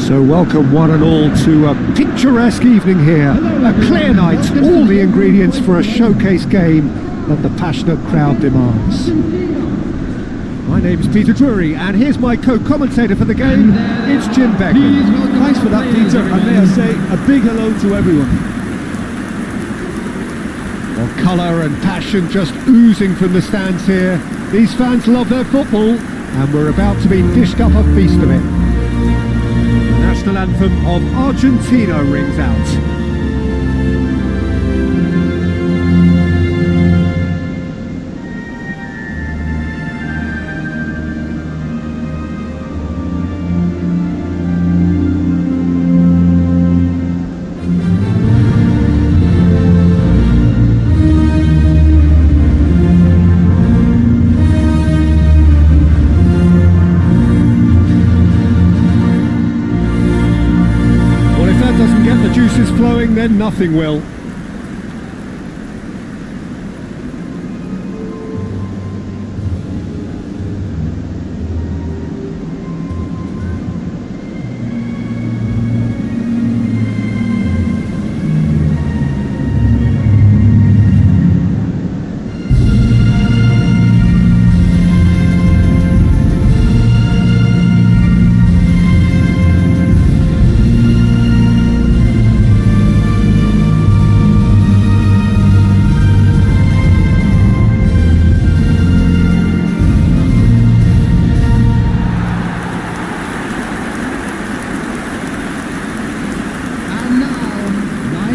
So welcome one and all to a picturesque evening here, a clear night, all the ingredients for a showcase game that the passionate crowd demands. My name's Peter Drury and here's my co-commentator for the game, it's Jim Beckman. Thanks for that, Peter, and may I say a big hello to everyone. Well, colour and passion just oozing from the stands here. These fans love their football and we're about to be dished up a feast of it. The national anthem of Argentina rings out. Juices flowing, then nothing will.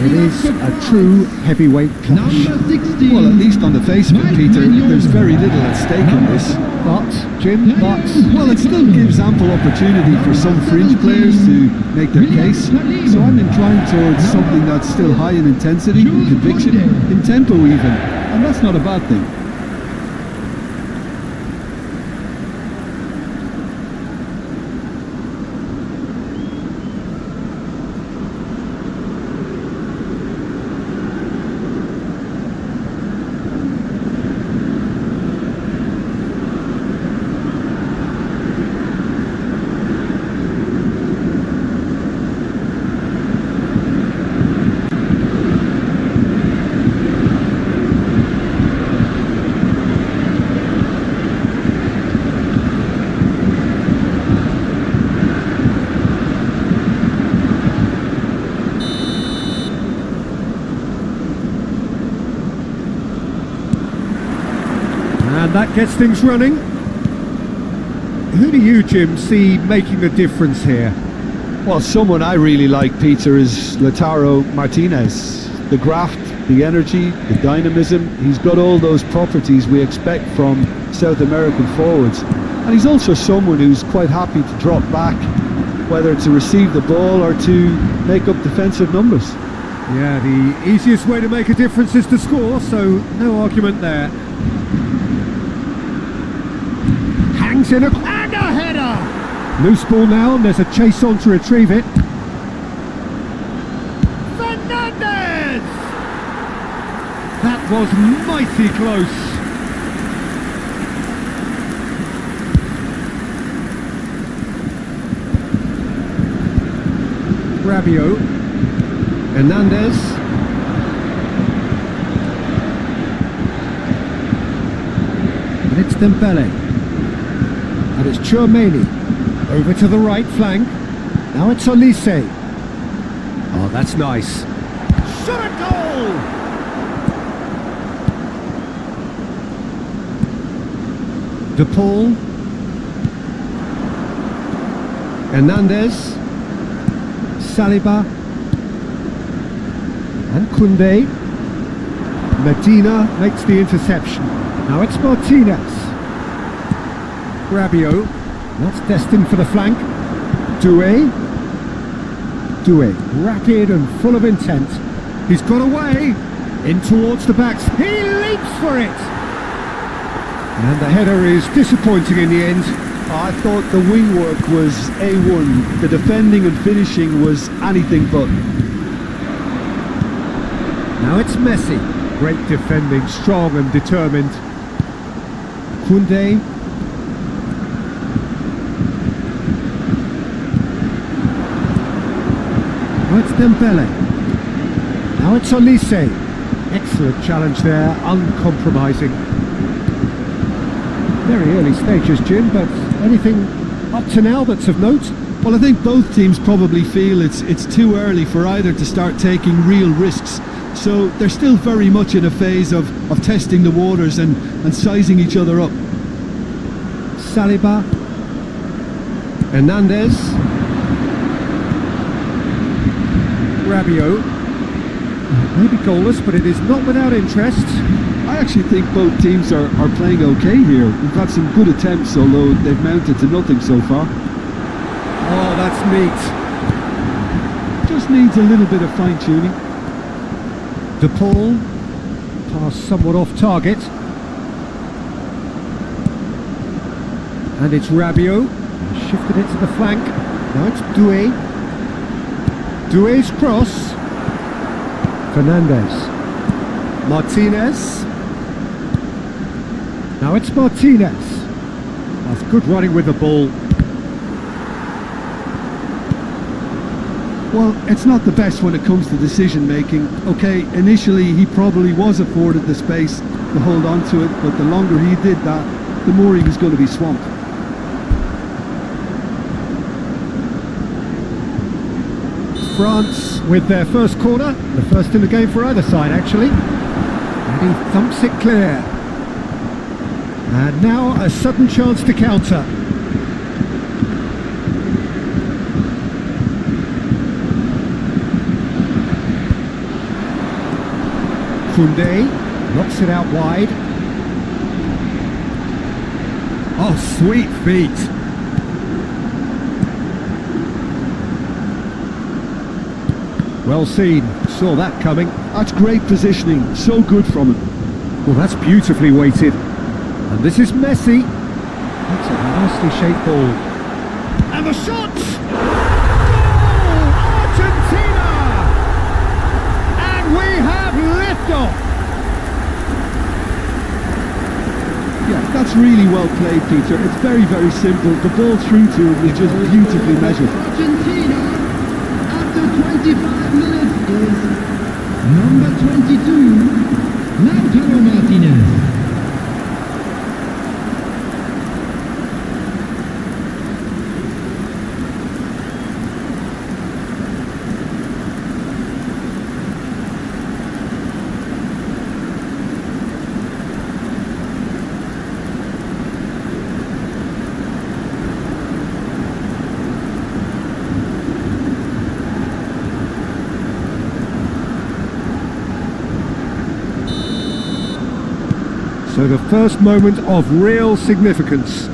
It is a true heavyweight clash. Well, at least on the face of it, Peter, there's very little at stake in this. But, Jim, well, it still gives ample opportunity for some fringe players to make their case. So I'm inclined towards something that's still high in intensity, in conviction, in tempo even. And that's not a bad thing. And that gets things running. Who do you, Jim, see making the difference here? Well, someone I really like, Peter, is Lautaro Martinez. The graft, the energy, the dynamism, he's got all those properties we expect from South American forwards. And he's also someone who's quite happy to drop back, whether to receive the ball or to make up defensive numbers. Yeah, the easiest way to make a difference is to score, so no argument there. Hangs in and a header! Loose ball now, and there's a chase on to retrieve it. Fernandez! That was mighty close. Rabiot. Hernandez. And it's Dembele. And it's Chouameni. Over to the right flank. Now it's Olise. Oh, that's nice. Shot a goal! De Paul. Hernandez. Saliba. And Koundé. Medina makes the interception. Now it's Martinez. Rabiot, that's destined for the flank. Doué, rapid and full of intent. He's got away, in towards the backs, he leaps for it! And the header is disappointing in the end. I thought the wing work was A1, the defending and finishing was anything but. Now it's Messi, great defending, strong and determined. Now it's Dembele. Now it's Olise. Excellent challenge there, uncompromising. Very early stages, Jim, but anything up to now that's of note? Well, I think both teams probably feel it's too early for either to start taking real risks. So they're still very much in a phase of testing the waters and sizing each other up. Saliba. Hernandez. Rabiot. Maybe goalless, but it is not without interest. I actually think both teams are playing okay here. We've had some good attempts, although they've mounted to nothing so far. Oh, that's neat. Just needs a little bit of fine-tuning. De Paul. Pass somewhat off target. And it's Rabiot. Shifted it to the flank. Now it's Doué. Doué's cross. Fernandez. Martinez. Now it's Martinez. That's good running with the ball. Well, it's not the best when it comes to decision making. Okay, initially he probably was afforded the space to hold on to it, but the longer he did that, the more he was going to be swamped. France with their first corner, the first in the game for either side actually. And he thumps it clear. And now a sudden chance to counter. Koundé knocks it out wide. Oh, sweet feet. Well seen, saw that coming. That's great positioning, so good from him. Well, that's beautifully weighted. And this is Messi. That's a nicely shaped ball. And the shot! Goal! Argentina! And we have liftoff! Yeah, that's really well played, Peter. It's very, very simple. The ball through to him is just beautifully measured. Argentina, after 25 minutes, is number 22, Lautaro Martinez. So the first moment of real significance.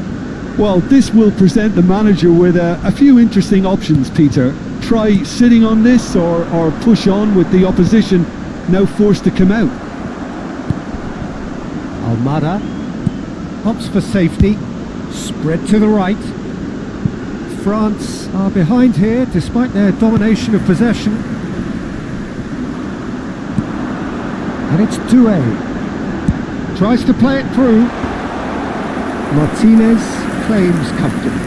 Well, this will present the manager with a few interesting options, Peter. Try sitting on this or push on with the opposition now forced to come out. Almada opts for safety. Spread to the right. France are behind here despite their domination of possession. And it's Doué. Tries to play it through. Martinez claims comfortably.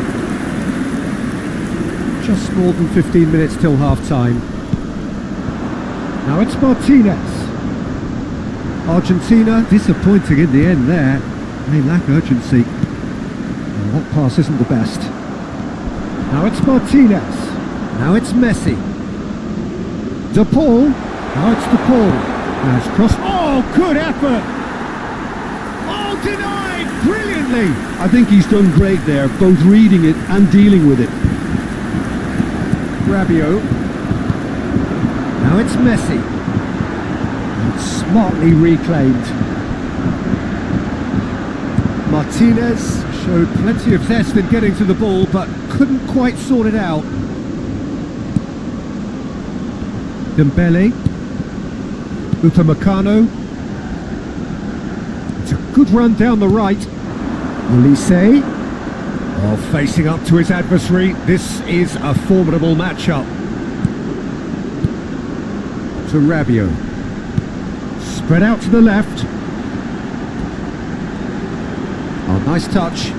Just more than 15 minutes till half-time. Now it's Martinez. Argentina disappointing in the end there. They lack urgency. And that pass isn't the best. Now it's Martinez. Now it's Messi. De Paul. Now it's De Paul. Now it's cross. Oh, good effort! Denied brilliantly. I think he's done great there, both reading it and dealing with it. Rabiot. Now it's Messi. And smartly reclaimed. Martinez showed plenty of zest in getting to the ball, but couldn't quite sort it out. Dembele. Upamecano. Good run down the right. Olise. Oh, facing up to his adversary. This is a formidable matchup. To Rabiot. Spread out to the left. Oh, nice touch.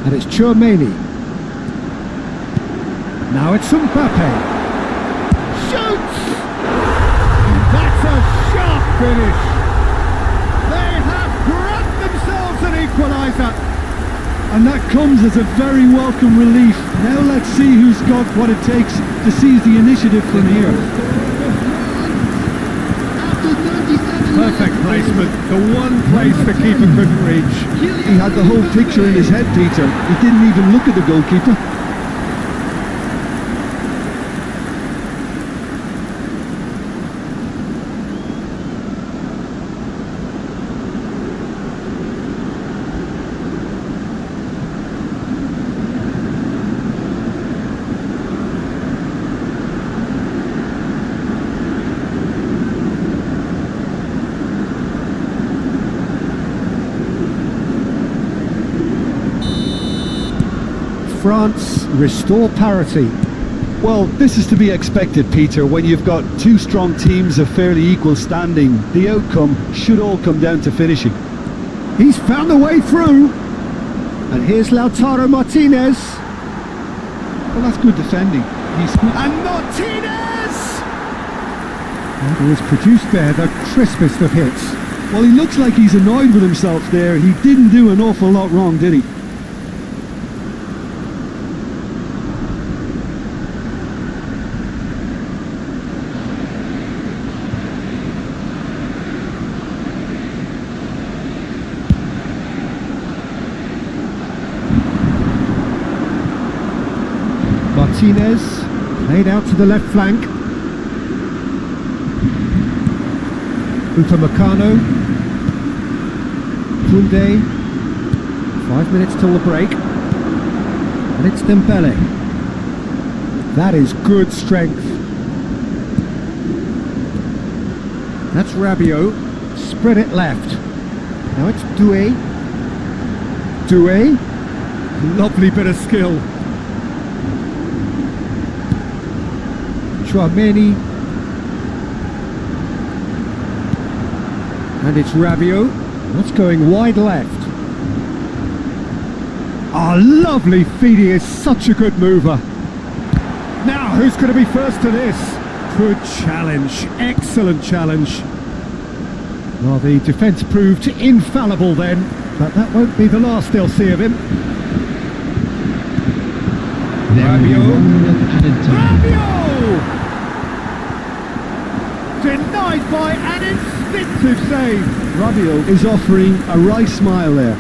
And it's Chouameni. Now it's Mbappe. Shoots! That's a sharp finish. They have grabbed themselves an equaliser. And that comes as a very welcome relief. Now let's see who's got what it takes to seize the initiative from here. After 37 Perfect placement, the one place the keeper couldn't reach. He had the whole picture in his head, Peter. He didn't even look at the goalkeeper. France restore parity. Well, this is to be expected, Peter. When you've got two strong teams of fairly equal standing, the outcome should all come down to finishing. He's found a way through. And here's Lautaro Martinez. Well, that's good defending. And Martinez! And he has produced there the crispest of hits. Well, he looks like he's annoyed with himself there. He didn't do an awful lot wrong, did he? Martinez played out to the left flank. Upamecano. Koundé. 5 minutes till the break. And it's Dembele. That is good strength. That's Rabiot. Spread it left. Now it's Doué. Doué. Lovely bit of skill. Chouameni. And it's Rabiot. That's going wide left. Oh, lovely feed. He is such a good mover. Now, who's going to be first to this? Good challenge. Excellent challenge. Well, the defence proved infallible then, but that won't be the last they'll see of him. There will be 1 minute added time. Rabiot! Denied by an instinctive save. Rabiot is offering a wry smile there.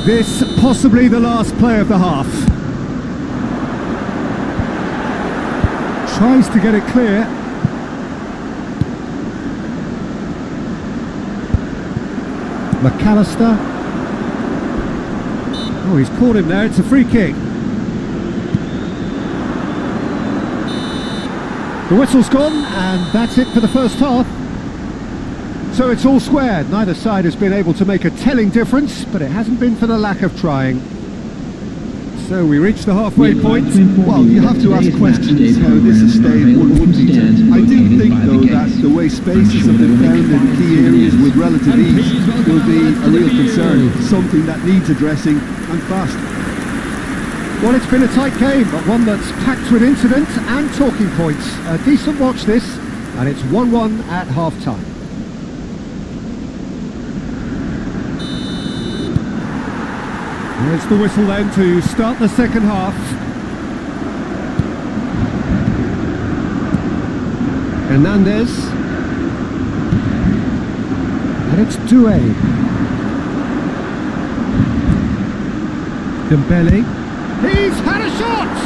This possibly the last play of the half. Tries to get it clear. McAllister. Oh, he's caught him there. It's a free kick. The whistle's gone, and that's it for the first half. So it's all square. Neither side has been able to make a telling difference, but it hasn't been for the lack of trying. So we reach the halfway point. Well, you have to ask questions how this has stayed 1-1, Peter. I do think, though, that the way spaces have been found in key areas with relative ease will be a real concern, something that needs addressing and fast. Well, it's been a tight game, but one that's packed with incident and talking points. A decent watch this, and it's 1-1 at half-time. There's the whistle then to start the second half. Hernandez. And it's Doué. Dembele. He's had a shot!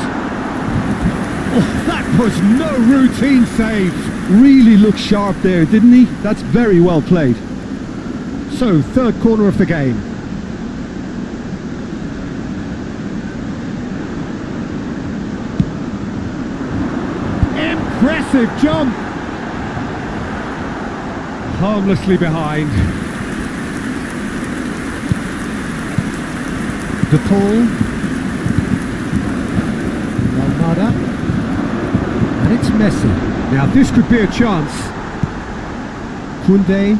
Oh, that was no routine save. Really looked sharp there, didn't he? That's very well played. So, third corner of the game. Impressive jump! Harmlessly behind. DePaul. Almada. And it's Messi. Now this could be a chance. Koundé.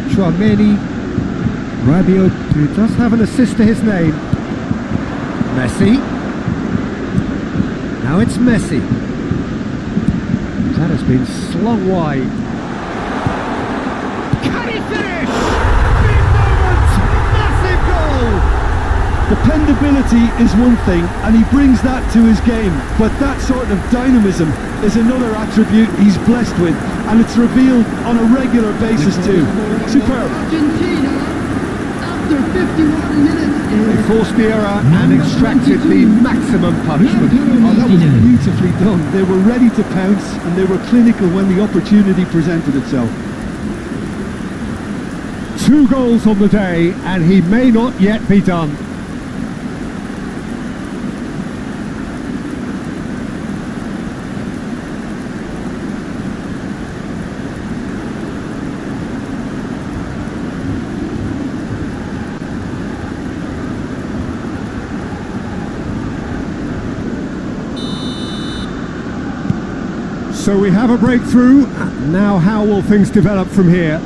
Chouameni. Rabiot, who does have an assist to his name. Messi. Now it's Messi. That has been slung wide. Can he finish? Big moment! Massive goal! Dependability is one thing, and he brings that to his game, but that sort of dynamism is another attribute he's blessed with, and it's revealed on a regular basis too. Superb. Argentina, after 51 minutes, They forced the error and extracted the maximum punishment. Oh, that was beautifully done. They were ready to pounce, and they were clinical when the opportunity presented itself. 2 goals on the day, and he may not yet be done. So we have a breakthrough. Now how will things develop from here?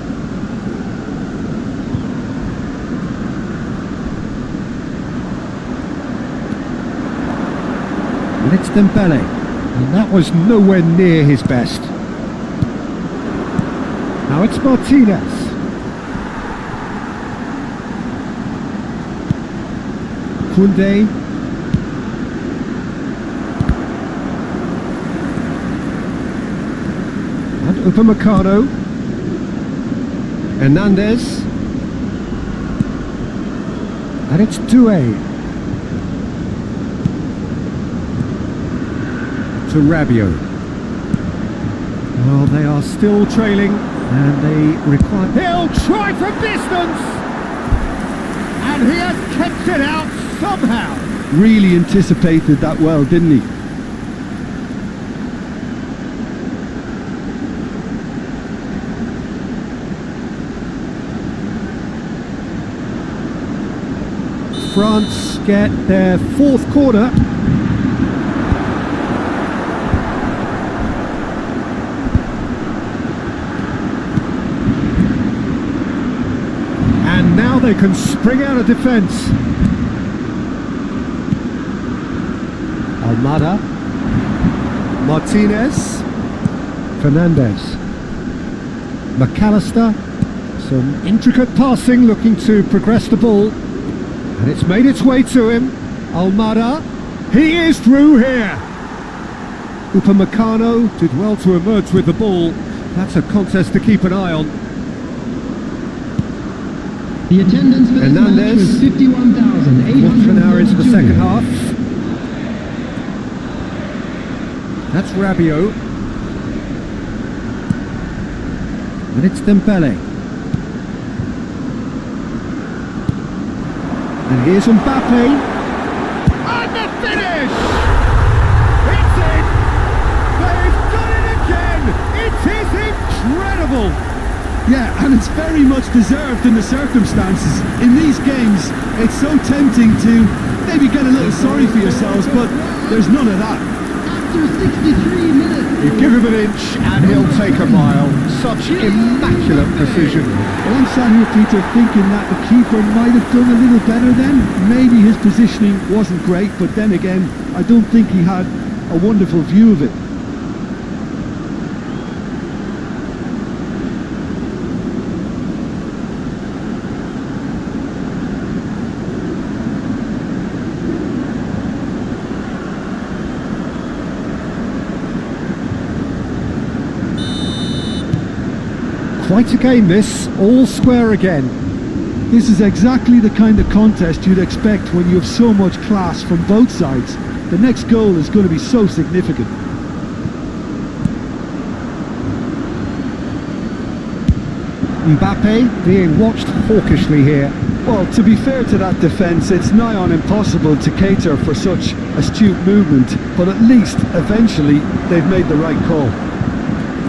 And it's Dembele. And that was nowhere near his best. Now it's Martinez. Koundé. And Upamecano. Hernandez. And it's Doué. To Rabiot. Well, they are still trailing, and they require... He'll try from distance! And he has kept it out somehow! Really anticipated that well, didn't he? France get their 4th corner. And now they can spring out of defence. Almada. Martinez. Fernandez. McAllister. Some intricate passing, looking to progress the ball. And it's made its way to him. Almada. He is through here. Upamecano did well to emerge with the ball. That's a contest to keep an eye on. the attendance for this match Hernandez. was 51,800. Quarter of an hour into the second half. That's Rabiot. And it's Dembele. And here's Mbappe. And the finish! It's in! They've done it again! It is incredible! Yeah, and it's very much deserved in the circumstances. In these games, it's so tempting to maybe get a little sorry for yourselves, but there's none of that. After 63 minutes. You give him an inch and he'll take a mile. Such immaculate precision. Well, I'm sat here, Peter, thinking that the keeper might have done a little better then. Maybe his positioning wasn't great, but then again, I don't think he had a wonderful view of it. Quite a game this, all square again. This is exactly the kind of contest you'd expect when you have so much class from both sides. The next goal is going to be so significant. Mbappe being watched hawkishly here. Well, to be fair to that defence, it's nigh on impossible to cater for such astute movement, but at least, eventually, they've made the right call.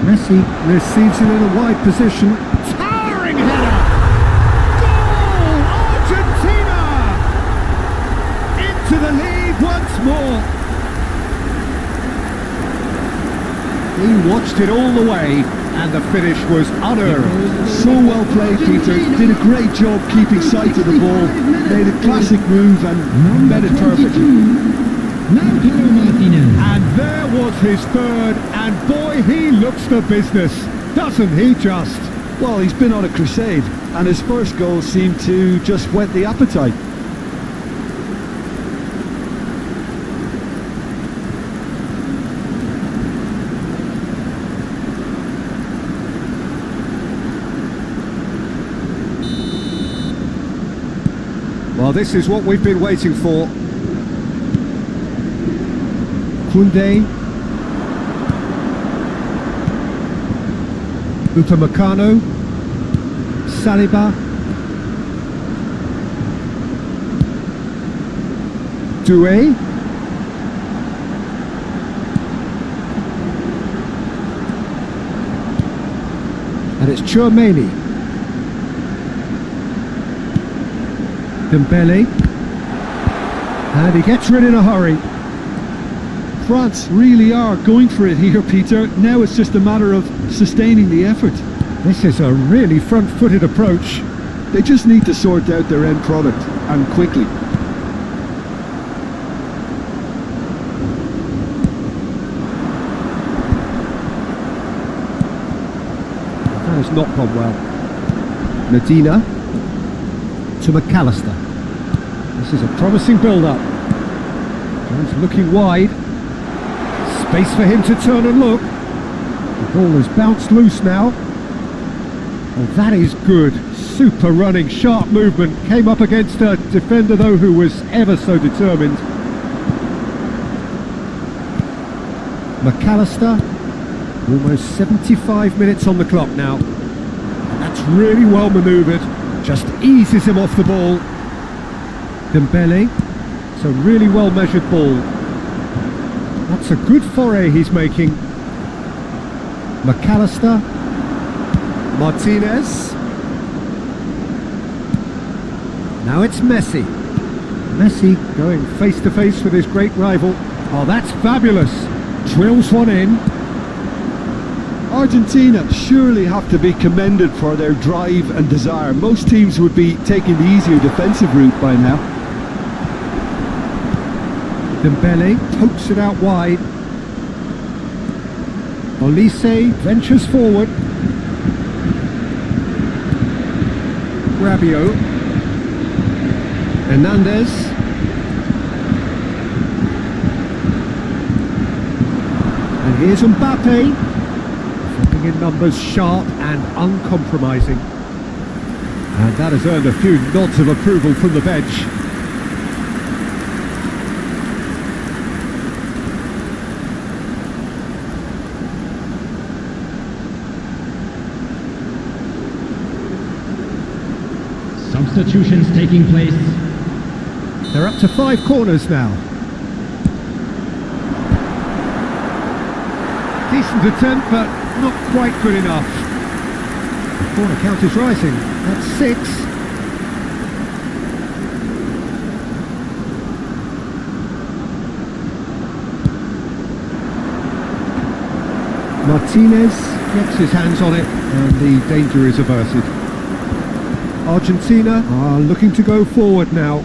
Messi receives it in a wide position. Towering header! Goal! Argentina! edged it all the way, and the finish was unearned. So well played, Peter. Did a great job keeping sight of the ball. Made a classic move and met it perfectly. And there was his third, and boy, he looks the business, doesn't he just? Well, he's been on a crusade, and his first goal seemed to just whet the appetite. Well, this is what we've been waiting for. Koundé, Upamecano, Saliba, Doué, and it's Tchouaméni, Dembele, and he gets rid in a hurry. France really are going for it here, Peter. Now it's just a matter of sustaining the effort. This is a really front-footed approach. They just need to sort out their end product, and quickly. That has not gone well. Medina to McAllister. This is a promising build-up. Jones looking wide. Space for him to turn and look. The ball has bounced loose now. Oh, that is good. Super running, sharp movement. Came up against a defender, though, who was ever so determined. McAllister. Almost 75 minutes on the clock now. That's really well manoeuvred. Just eases him off the ball. Dembele. It's a really well measured ball. That's a good foray he's making. McAllister. Martinez. Now it's Messi. Messi going face to face with his great rival. Oh, that's fabulous. Drills one in. Argentina surely have to be commended for their drive and desire. Most teams would be taking the easier defensive route by now. Dembele pokes it out wide. Olise ventures forward. Rabiot. Hernandez. And here's Mbappe. Filling in numbers, sharp and uncompromising. And that has earned a few nods of approval from the bench. Substitutions taking place. They're up to 5 corners now. Decent attempt, but not quite good enough. The corner count is rising. That's 6. Martinez gets his hands on it, and the danger is averted. Argentina are looking to go forward now.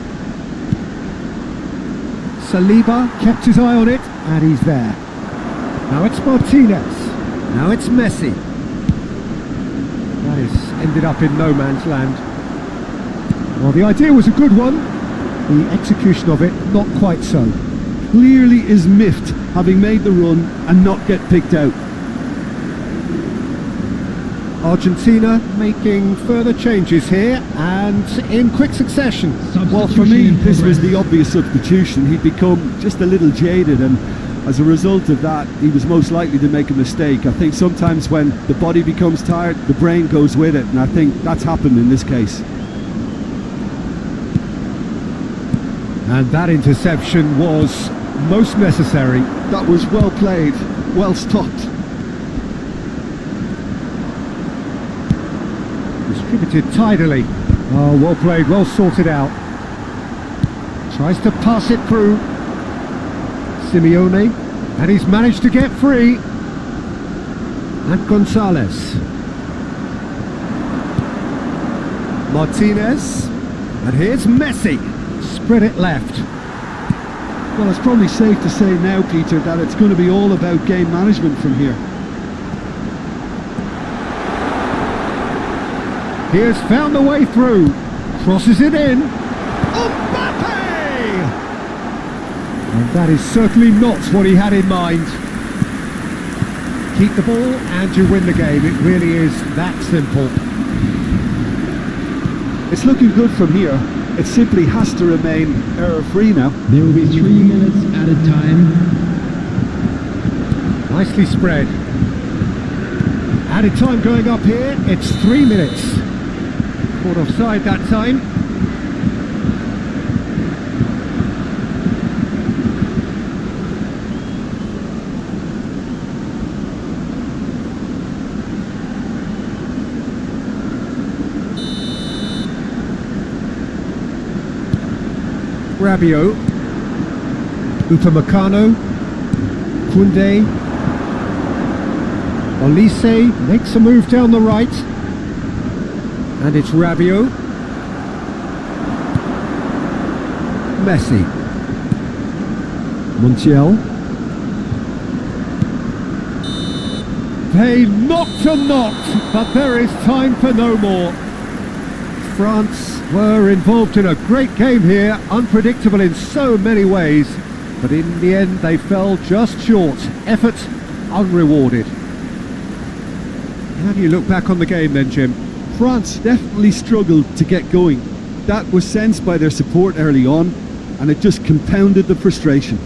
Saliba kept his eye on it, and he's there. Now it's Martinez. Now it's Messi. That has ended up in no man's land. Well, the idea was a good one. The execution of it, not quite so. Clearly is miffed, having made the run and not get picked out. Argentina making further changes here, and in quick succession. Well, for me, this was the obvious substitution. He'd become just a little jaded, and as a result of that, he was most likely to make a mistake. I think sometimes when the body becomes tired, the brain goes with it, and I think that's happened in this case. And that interception was most necessary. That was well played, well stopped. Distributed tidily. Oh, well played, well sorted out. Tries to pass it through. Simeone, and he's managed to get free. And Gonzalez. Martinez. And here's Messi. Spread it left. Well, it's probably safe to say now, Peter, that it's going to be all about game management from here. Here's found the way through. Crosses it in. Mbappe! And that is certainly not what he had in mind. Keep the ball and you win the game. It really is that simple. It's looking good from here. It simply has to remain error-free now. There will be 3 minutes added time. Nicely spread. Added time going up here. It's 3 minutes. Caught offside that time. Rabiot, Upamecano, Koundé, Olise makes a move down the right, and it's Rabiot, Messi, Montiel, they knocked and knocked, but there is time for no more. France were involved in a great game here, unpredictable in so many ways, but in the end they fell just short. Effort unrewarded. How do you look back on the game then, Jim? France definitely struggled to get going. That was sensed by their support early on, and it just compounded the frustration.